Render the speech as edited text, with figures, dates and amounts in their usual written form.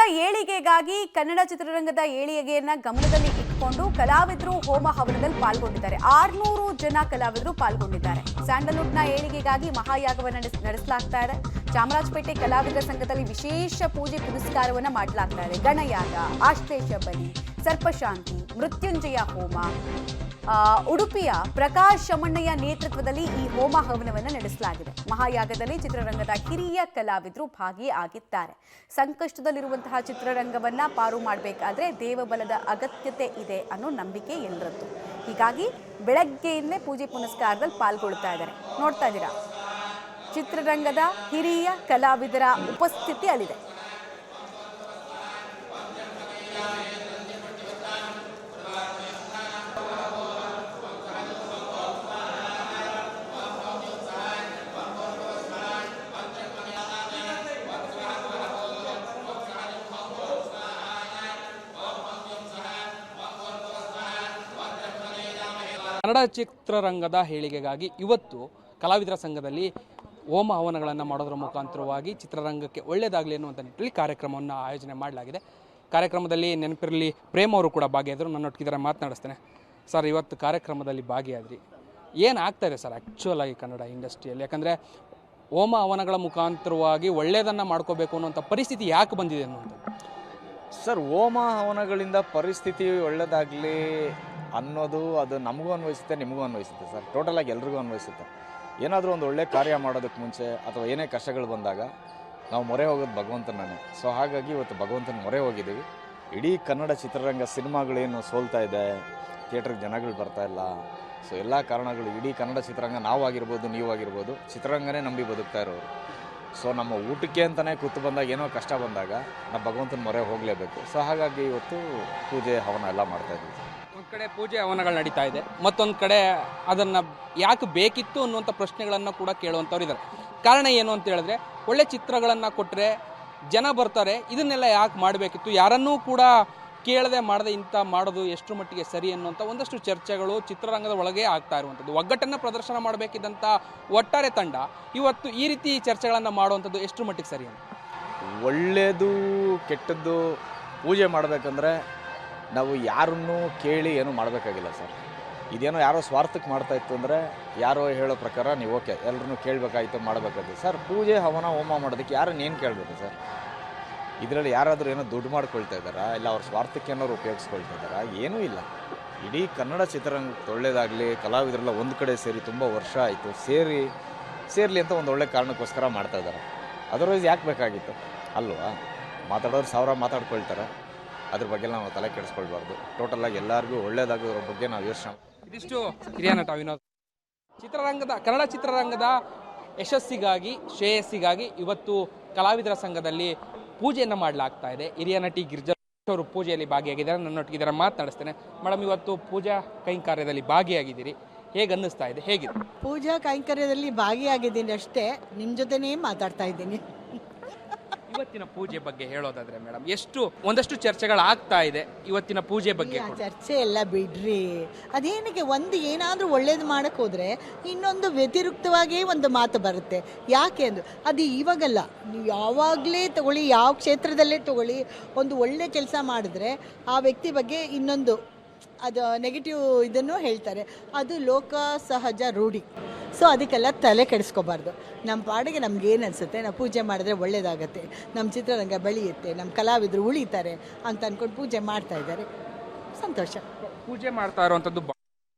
ಚಿತ್ರರಂಗದ ಏಳಿಗೆಗಾಗಿ ಕನ್ನಡ ಚಿತ್ರರಂಗದ ಏಳಿಗೆಯನ್ನ ಗಮನದಲ್ಲಿ ಇಟ್ಕೊಂಡು ಕಲಾವಿದರು ಹೋಮ ಹವನದಲ್ಲಿ ಪಾಲ್ಗೊಂಡಿದ್ದಾರೆ. 600 ಜನ ಕಲಾವಿದರು ಪಾಲ್ಗೊಂಡಿದ್ದಾರೆ. ಸ್ಯಾಂಡಲ್ವುಡ್ನ ಏಳಿಗೆಗಾಗಿ ಮಹಾಯಾಗವನ್ನು ನಡೆಸಲಾಗ್ತಾ ಇದೆ. ಚಾಮರಾಜಪೇಟೆ ಕಲಾವಿದರ ಸಂಘದಲ್ಲಿ ವಿಶೇಷ ಪೂಜೆ ಪುನಸ್ಕಾರವನ್ನ ಮಾಡಲಾಗ್ತಾ ಇದೆ. ಗಣಯಾಗ, ಆಶ್ಲೇಷ ಬಲಿ, ಸರ್ಪಶಾಂತಿ, ಮೃತ್ಯುಂಜಯ ಹೋಮ, ಉಡುಪಿಯ ಪ್ರಕಾಶ್ ಶಮಣ್ಣಯ್ಯ ನೇತೃತ್ವದಲ್ಲಿ ಈ ಹೋಮ ಹವನವನ್ನು ನಡೆಸಲಾಗಿದೆ. ಮಹಾಯಾಗದಲ್ಲಿ ಚಿತ್ರರಂಗದ ಹಿರಿಯ ಕಲಾವಿದರು ಭಾಗಿಯಾಗಿದ್ದಾರೆ. ಸಂಕಷ್ಟದಲ್ಲಿರುವಂತಹ ಚಿತ್ರರಂಗವನ್ನ ಪಾರು ಮಾಡಬೇಕಾದ್ರೆ ದೇವಬಲದ ಅಗತ್ಯತೆ ಇದೆ ಅನ್ನೋ ನಂಬಿಕೆ ಎಲ್ಲರದ್ದು. ಹೀಗಾಗಿ ಬೆಳಗ್ಗೆಯಿಂದಲೇ ಪೂಜೆ ಪುನಸ್ಕಾರದಲ್ಲಿ ಪಾಲ್ಗೊಳ್ತಾ ಇದ್ದಾರೆ. ನೋಡ್ತಾ ಇದ್ದೀರಾ, ಚಿತ್ರರಂಗದ ಹಿರಿಯ ಕಲಾವಿದರ ಉಪಸ್ಥಿತಿ ಅಲ್ಲಿದೆ. ಕನ್ನಡ ಚಿತ್ರರಂಗದ ಏಳಿಗೆಗಾಗಿ ಇವತ್ತು ಕಲಾವಿದರ ಸಂಘದಲ್ಲಿ ಹೋಮ ಹವನಗಳನ್ನು ಮಾಡೋದರ ಮುಖಾಂತರವಾಗಿ ಚಿತ್ರರಂಗಕ್ಕೆ ಒಳ್ಳೆಯದಾಗಲಿ ಅನ್ನುವಂಥ ನಿಟ್ಟಿನಲ್ಲಿ ಕಾರ್ಯಕ್ರಮವನ್ನು ಆಯೋಜನೆ ಮಾಡಲಾಗಿದೆ. ಕಾರ್ಯಕ್ರಮದಲ್ಲಿ ನೆನಪಿರಲಿ ಪ್ರೇಮ್ ಅವರು ಕೂಡ ಭಾಗಿಯಾದರು. ನನ್ನೊಟ್ಟಿಗೆ ಮಾತನಾಡಿಸ್ತೇನೆ. ಸರ್, ಇವತ್ತು ಕಾರ್ಯಕ್ರಮದಲ್ಲಿ ಭಾಗಿಯಾದ್ರಿ, ಏನಾಗ್ತಾಯಿದೆ ಸರ್ ಆ್ಯಕ್ಚುಯಲ್ ಆಗಿ ಕನ್ನಡ ಇಂಡಸ್ಟ್ರಿಯಲ್ಲಿ? ಯಾಕಂದರೆ ಹೋಮ ಹವನಗಳ ಮುಖಾಂತರವಾಗಿ ಒಳ್ಳೆಯದನ್ನು ಮಾಡ್ಕೋಬೇಕು ಅನ್ನುವಂಥ ಪರಿಸ್ಥಿತಿ ಯಾಕೆ ಬಂದಿದೆ ಅನ್ನುವಂಥದ್ದು? ಸರ್, ಹೋಮ ಹವನಗಳಿಂದ ಪರಿಸ್ಥಿತಿ ಒಳ್ಳೆಯದಾಗಲಿ ಅನ್ನೋದು ಅದು ನಮಗೂ ಅನ್ವಯಿಸುತ್ತೆ, ನಿಮಗೂ ಅನ್ವಯಿಸುತ್ತೆ ಸರ್. ಟೋಟಲಾಗಿ ಎಲ್ರಿಗೂ ಅನ್ವಯಿಸುತ್ತೆ. ಏನಾದರೂ ಒಂದು ಒಳ್ಳೆ ಕಾರ್ಯ ಮಾಡೋದಕ್ಕೆ ಮುಂಚೆ ಅಥವಾ ಏನೇ ಕಷ್ಟಗಳು ಬಂದಾಗ ನಾವು ಮೊರೆ ಹೋಗೋದು ಭಗವಂತನೇ. ಸೊ ಹಾಗಾಗಿ ಇವತ್ತು ಭಗವಂತನ ಮೊರೆ ಹೋಗಿದ್ದೀವಿ. ಇಡೀ ಕನ್ನಡ ಚಿತ್ರರಂಗ ಸಿನಿಮಾಗಳೇನು ಸೋಲ್ತಾ ಇದೆ, ಥಿಯೇಟ್ರಿಗೆ ಜನಗಳು ಬರ್ತಾ ಇಲ್ಲ. ಸೊ ಎಲ್ಲ ಕಾರಣಗಳು ಇಡೀ ಕನ್ನಡ ಚಿತ್ರರಂಗ ನಾವಾಗಿರ್ಬೋದು, ನೀವಾಗಿರ್ಬೋದು, ಚಿತ್ರರಂಗನೇ ನಂಬಿ ಬದುಕ್ತಾ ಇರೋರು. ಸೊ ನಮ್ಮ ಊಟಕ್ಕೆ ಅಂತಲೇ ಕೂತು ಬಂದಾಗ ಏನೋ ಕಷ್ಟ ಬಂದಾಗ ನಾವು ಭಗವಂತನ ಮೊರೆ ಹೋಗಲೇಬೇಕು. ಸೊ ಹಾಗಾಗಿ ಇವತ್ತು ಪೂಜೆ ಹವನ ಎಲ್ಲ ಮಾಡ್ತಾಯಿದ್ದೀವಿ. ಒಂದು ಕಡೆ ಪೂಜೆ ಹವನಗಳು ನಡೀತಾ ಇದೆ, ಮತ್ತೊಂದು ಕಡೆ ಅದನ್ನು ಯಾಕೆ ಬೇಕಿತ್ತು ಅನ್ನುವಂಥ ಪ್ರಶ್ನೆಗಳನ್ನು ಕೂಡ ಕೇಳುವಂಥವ್ರು ಇದ್ದಾರೆ. ಕಾರಣ ಏನು ಅಂತ ಹೇಳಿದ್ರೆ, ಒಳ್ಳೆ ಚಿತ್ರಗಳನ್ನು ಕೊಟ್ಟರೆ ಜನ ಬರ್ತಾರೆ, ಇದನ್ನೆಲ್ಲ ಯಾಕೆ ಮಾಡಬೇಕಿತ್ತು, ಯಾರನ್ನೂ ಕೂಡ ಕೇಳದೆ ಮಾಡದೆ ಇಂಥ ಮಾಡೋದು ಎಷ್ಟು ಮಟ್ಟಿಗೆ ಸರಿ ಅನ್ನುವಂಥ ಒಂದಷ್ಟು ಚರ್ಚೆಗಳು ಚಿತ್ರರಂಗದ ಒಳಗೆ ಆಗ್ತಾ ಇರುವಂಥದ್ದು. ಒಗ್ಗಟ್ಟನ್ನು ಪ್ರದರ್ಶನ ಮಾಡಬೇಕಿದ್ದಂಥ ಒಟ್ಟಾರೆ ತಂಡ ಇವತ್ತು ಈ ರೀತಿ ಚರ್ಚೆಗಳನ್ನು ಮಾಡುವಂಥದ್ದು ಎಷ್ಟು ಮಟ್ಟಿಗೆ ಸರಿ ಅಂತ? ಒಳ್ಳೆಯದು ಕೆಟ್ಟದ್ದು ಪೂಜೆ ಮಾಡಬೇಕಂದ್ರೆ ನಾವು ಯಾರನ್ನೂ ಕೇಳಿ ಏನೂ ಮಾಡಬೇಕಾಗಿಲ್ಲ ಸರ್. ಇದೇನೋ ಯಾರೋ ಸ್ವಾರ್ಥಕ್ಕೆ ಮಾಡ್ತಾಯಿತ್ತು ಅಂದರೆ ಯಾರೋ ಹೇಳೋ ಪ್ರಕಾರ ನೀವು ಓಕೆ ಎಲ್ಲರೂ ಕೇಳಬೇಕಾಯ್ತು ಮಾಡಬೇಕಾಯ್ತು ಸರ್. ಪೂಜೆ ಹವನ ಹೋಮ ಮಾಡೋದಕ್ಕೆ ಯಾರನ್ನೇನು ಕೇಳಬೇಕು ಸರ್? ಇದರಲ್ಲಿ ಯಾರಾದರೂ ಏನೋ ದುಡ್ಡು ಮಾಡ್ಕೊಳ್ತಾ ಇದ್ದಾರಾ, ಇಲ್ಲ ಅವ್ರ ಸ್ವಾರ್ಥಕ್ಕೆ ಏನಾದ್ರು ಉಪಯೋಗಿಸ್ಕೊಳ್ತಾ ಇದ್ದಾರಾ? ಏನೂ ಇಲ್ಲ. ಇಡೀ ಕನ್ನಡ ಚಿತ್ರರಂಗಕ್ಕೆ ಒಳ್ಳೆಯದಾಗಲಿ, ಕಲಾವಿದರೆಲ್ಲ ಒಂದು ಕಡೆ ಸೇರಿ ತುಂಬ ವರ್ಷ ಆಯಿತು, ಸೇರಲಿ ಅಂತ ಒಂದು ಒಳ್ಳೆ ಕಾರಣಕ್ಕೋಸ್ಕರ ಮಾಡ್ತಾಯಿದ್ದಾರೆ. ಅದರ್ವೈಸ್ ಯಾಕೆ ಬೇಕಾಗಿತ್ತು ಅಲ್ವಾ? ಮಾತಾಡೋರು ಸಾವಿರ ಮಾತಾಡ್ಕೊಳ್ತಾರೆ, ಅದ್ರ ಬಗ್ಗೆ ನಾವು ತಲೆ ಕೆಡಿಸ್ಕೊಳ್ಬಾರ್ದು. ಟೋಟಲಾಗಿ ಎಲ್ಲರಿಗೂ ಒಳ್ಳೆಯದಾಗೋದ್ರ ಬಗ್ಗೆ ನಾವು ಯೋಚನೆ. ಇದಿಷ್ಟು ಹಿರಿಯ ನಟ ವಿನೋದ್. ಕನ್ನಡ ಚಿತ್ರರಂಗದ ಯಶಸ್ಸಿಗಾಗಿ, ಶ್ರೇಯಸ್ಸಿಗಾಗಿ ಇವತ್ತು ಕಲಾವಿದರ ಸಂಘದಲ್ಲಿ ಪೂಜೆಯನ್ನು ಮಾಡಲಾಗ್ತಾ ಇದೆ. ಹಿರಿಯ ನಟಿ ಗಿರಿಜಾ ಅವರು ಪೂಜೆಯಲ್ಲಿ ಭಾಗಿಯಾಗಿದ್ದಾರೆ. ನನ್ನೊಟ್ಟಿಗೆ ಮಾತನಾಡಿಸ್ತೇನೆ. ಮೇಡಮ್, ಇವತ್ತು ಪೂಜಾ ಕೈಂಕರ್ಯದಲ್ಲಿ ಭಾಗಿಯಾಗಿದ್ದೀರಿ, ಹೇಗೆ ಅನ್ನಿಸ್ತಾ ಇದೆ, ಹೇಗಿದೆ? ಪೂಜಾ ಕೈಂಕರ್ಯದಲ್ಲಿ ಭಾಗಿಯಾಗಿದ್ದೀನಿ ಅಷ್ಟೇ, ನಿಮ್ಮ ಜೊತೆನೇ ಮಾತಾಡ್ತಾ ಇದ್ದೀನಿ. ಇವತ್ತಿನ ಪೂಜೆ ಬಗ್ಗೆ ಹೇಳೋದಾದ್ರೆ ಮೇಡಮ್, ಒಂದಷ್ಟು ಚರ್ಚೆಗಳಾಗ್ತಾ ಇದೆ ಇವತ್ತಿನ ಪೂಜೆ ಬಗ್ಗೆ. ಚರ್ಚೆ ಎಲ್ಲ ಬಿಡ್ರಿ, ಅದೇನಕ್ಕೆ ಒಂದು ಏನಾದರೂ ಒಳ್ಳೇದು ಮಾಡಕ್ಕೆ ಹೋದರೆ ಇನ್ನೊಂದು ವ್ಯತಿರಿಕ್ತವಾಗಿಯೇ ಒಂದು ಮಾತು ಬರುತ್ತೆ. ಯಾಕೆ ಅಂದ್ರೆ ಅದು ಇವಾಗಲ್ಲ, ನೀವು ಯಾವಾಗಲೇ ತಗೊಳ್ಳಿ, ಯಾವ ಕ್ಷೇತ್ರದಲ್ಲೇ ತಗೊಳ್ಳಿ, ಒಂದು ಒಳ್ಳೆ ಕೆಲಸ ಮಾಡಿದ್ರೆ ಆ ವ್ಯಕ್ತಿ ಬಗ್ಗೆ ಇನ್ನೊಂದು ಅದು ನೆಗೆಟಿವ್ ಇದನ್ನು ಹೇಳ್ತಾರೆ. ಅದು ಲೋಕ ಸಹಜ ರೂಢಿ. ಸೊ ಅದಕ್ಕೆಲ್ಲ ತಲೆ ಕೆಡಿಸ್ಕೋಬಾರ್ದು. ನಮ್ಮ ಪಾಡಿಗೆ ನಮ್ಗೇನು ಅನಿಸುತ್ತೆ, ನಾವು ಪೂಜೆ ಮಾಡಿದ್ರೆ ಒಳ್ಳೆಯದಾಗತ್ತೆ, ನಮ್ಮ ಚಿತ್ರರಂಗ ಬೆಳೆಯುತ್ತೆ, ನಮ್ಮ ಕಲಾವಿದರು ಉಳಿತಾರೆ ಅಂತ ಅಂದ್ಕೊಂಡು ಪೂಜೆ ಮಾಡ್ತಾ ಇದ್ದಾರೆ. ಸಂತೋಷ. ಪೂಜೆ ಮಾಡ್ತಾ ಇರುವಂಥದ್ದು